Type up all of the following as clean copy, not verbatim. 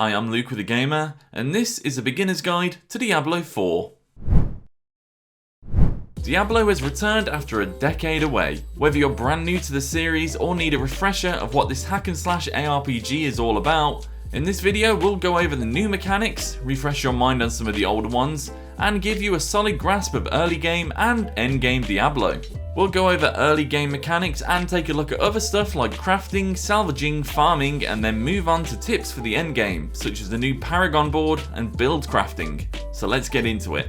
Hi, I'm Luke with The Gamer, and this is a beginner's guide to Diablo 4. Diablo has returned after a decade away. Whether you're brand new to the series or need a refresher of what this hack and slash ARPG is all about, in this video we'll go over the new mechanics, refresh your mind on some of the older ones, and give you a solid grasp of early game and endgame Diablo. We'll go over early game mechanics and take a look at other stuff like crafting, salvaging, farming, and then move on to tips for the endgame, such as the new Paragon board and build crafting. So let's get into it.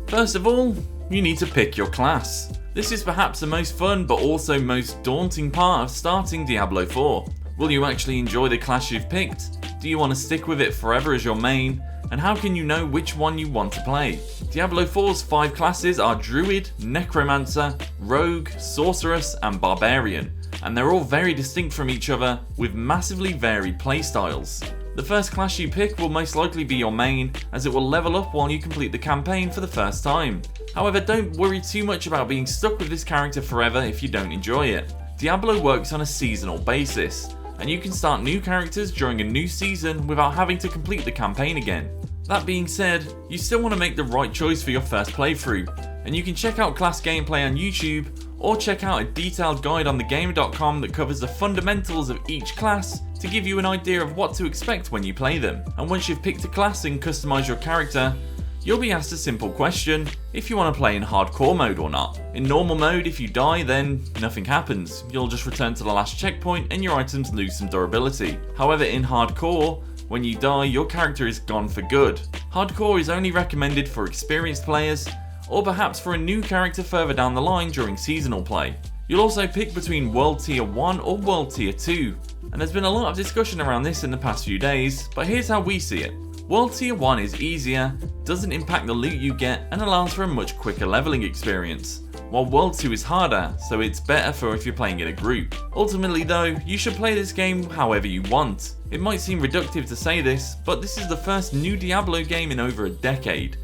First of all, you need to pick your class. This is perhaps the most fun but also most daunting part of starting Diablo 4. Will you actually enjoy the class you've picked? Do you want to stick with it forever as your main? And how can you know which one you want to play? Diablo 4's 5 classes are Druid, Necromancer, Rogue, Sorceress, and Barbarian, and they're all very distinct from each other with massively varied playstyles. The first class you pick will most likely be your main, as it will level up while you complete the campaign for the first time. However, don't worry too much about being stuck with this character forever if you don't enjoy it. Diablo works on a seasonal basis, and you can start new characters during a new season without having to complete the campaign again. That being said, you still want to make the right choice for your first playthrough, and you can check out class gameplay on YouTube, or check out a detailed guide on thegamer.com that covers the fundamentals of each class to give you an idea of what to expect when you play them. And once you've picked a class and customized your character, you'll be asked a simple question if you want to play in hardcore mode or not. In normal mode, if you die, then nothing happens. You'll just return to the last checkpoint and your items lose some durability. However, in hardcore, when you die, your character is gone for good. Hardcore is only recommended for experienced players, or perhaps for a new character further down the line during seasonal play. You'll also pick between World Tier 1 or World Tier 2, and there's been a lot of discussion around this in the past few days, but here's how we see it. World Tier 1 is easier, doesn't impact the loot you get, and allows for a much quicker leveling experience, while World 2 is harder, so it's better for if you're playing in a group. Ultimately though, you should play this game however you want. It might seem reductive to say this, but this is the first new Diablo game in over a decade.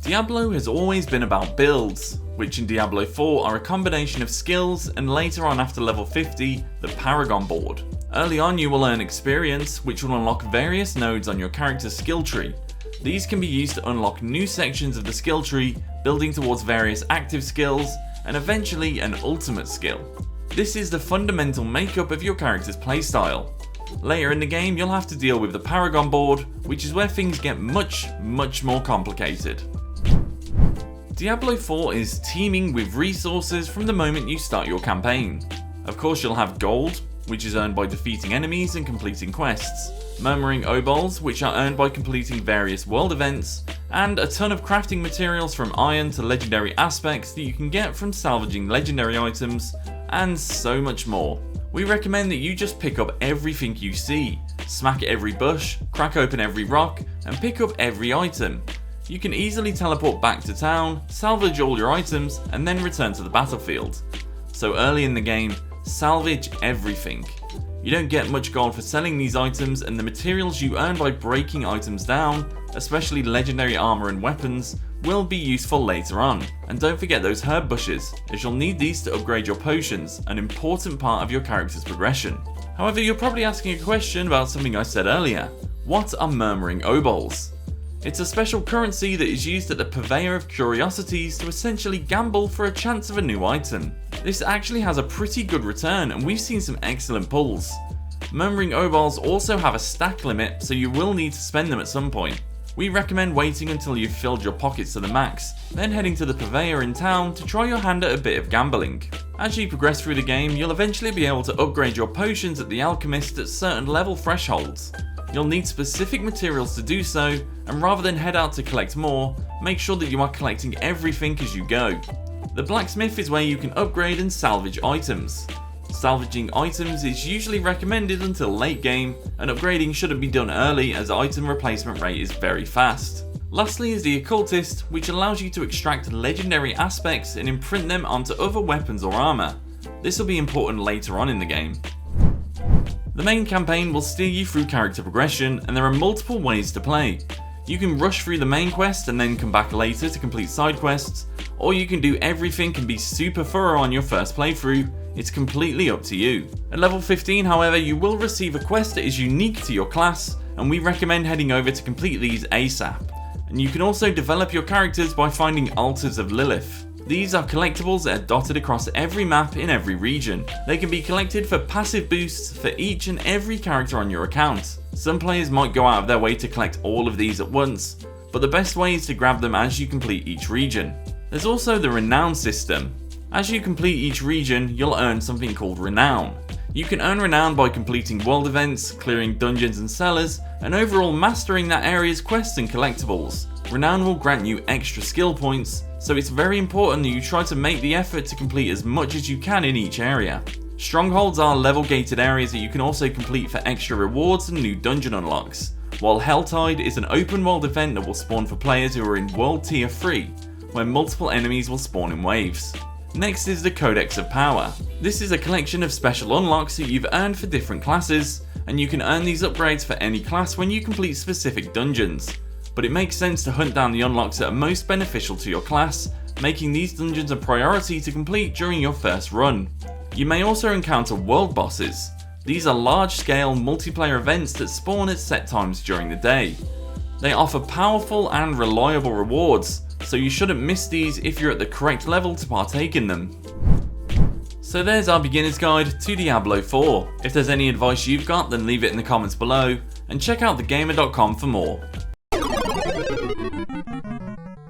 Diablo has always been about builds, which in Diablo 4 are a combination of skills and later on after level 50, the Paragon board. Early on you will earn experience, which will unlock various nodes on your character's skill tree. These can be used to unlock new sections of the skill tree, building towards various active skills, and eventually an ultimate skill. This is the fundamental makeup of your character's playstyle. Later in the game you'll have to deal with the Paragon board, which is where things get much more complicated. Diablo 4 is teeming with resources from the moment you start your campaign. Of course you'll have gold, which is earned by defeating enemies and completing quests, murmuring obols, which are earned by completing various world events, and a ton of crafting materials from iron to legendary aspects that you can get from salvaging legendary items, and so much more. We recommend that you just pick up everything you see, smack every bush, crack open every rock, and pick up every item. You can easily teleport back to town, salvage all your items, and then return to the battlefield. So early in the game, salvage everything. You don't get much gold for selling these items, and the materials you earn by breaking items down, especially legendary armor and weapons, will be useful later on. And don't forget those herb bushes, as you'll need these to upgrade your potions, an important part of your character's progression. However, you're probably asking a question about something I said earlier. What are murmuring obols? It's a special currency that is used at the Purveyor of Curiosities to essentially gamble for a chance of a new item. This actually has a pretty good return, and we've seen some excellent pulls. Murmuring obols also have a stack limit, so you will need to spend them at some point. We recommend waiting until you've filled your pockets to the max, then heading to the Purveyor in town to try your hand at a bit of gambling. As you progress through the game, you'll eventually be able to upgrade your potions at the Alchemist at certain level thresholds. You'll need specific materials to do so, and rather than head out to collect more, make sure that you are collecting everything as you go. The blacksmith is where you can upgrade and salvage items. Salvaging items is usually recommended until late game, and upgrading shouldn't be done early as item replacement rate is very fast. Lastly is the occultist, which allows you to extract legendary aspects and imprint them onto other weapons or armor. This will be important later on in the game. The main campaign will steer you through character progression, and there are multiple ways to play. You can rush through the main quest and then come back later to complete side quests, or you can do everything and be super thorough on your first playthrough. It's completely up to you. At level 15, however, you will receive a quest that is unique to your class, and we recommend heading over to complete these ASAP. And you can also develop your characters by finding Altars of Lilith. These are collectibles that are dotted across every map in every region. They can be collected for passive boosts for each and every character on your account. Some players might go out of their way to collect all of these at once, but the best way is to grab them as you complete each region. There's also the Renown system. As you complete each region, you'll earn something called Renown. You can earn Renown by completing world events, clearing dungeons and cellars, and overall mastering that area's quests and collectibles. Renown will grant you extra skill points, so it's very important that you try to make the effort to complete as much as you can in each area. Strongholds are level gated areas that you can also complete for extra rewards and new dungeon unlocks, while Helltide is an open world event that will spawn for players who are in World Tier 3, where multiple enemies will spawn in waves. Next is the Codex of Power. This is a collection of special unlocks that you've earned for different classes, and you can earn these upgrades for any class when you complete specific dungeons. But it makes sense to hunt down the unlocks that are most beneficial to your class, making these dungeons a priority to complete during your first run. You may also encounter world bosses. These are large-scale multiplayer events that spawn at set times during the day. They offer powerful and reliable rewards, so you shouldn't miss these if you're at the correct level to partake in them. So there's our beginner's guide to Diablo 4. If there's any advice you've got, then leave it in the comments below, and check out thegamer.com for more.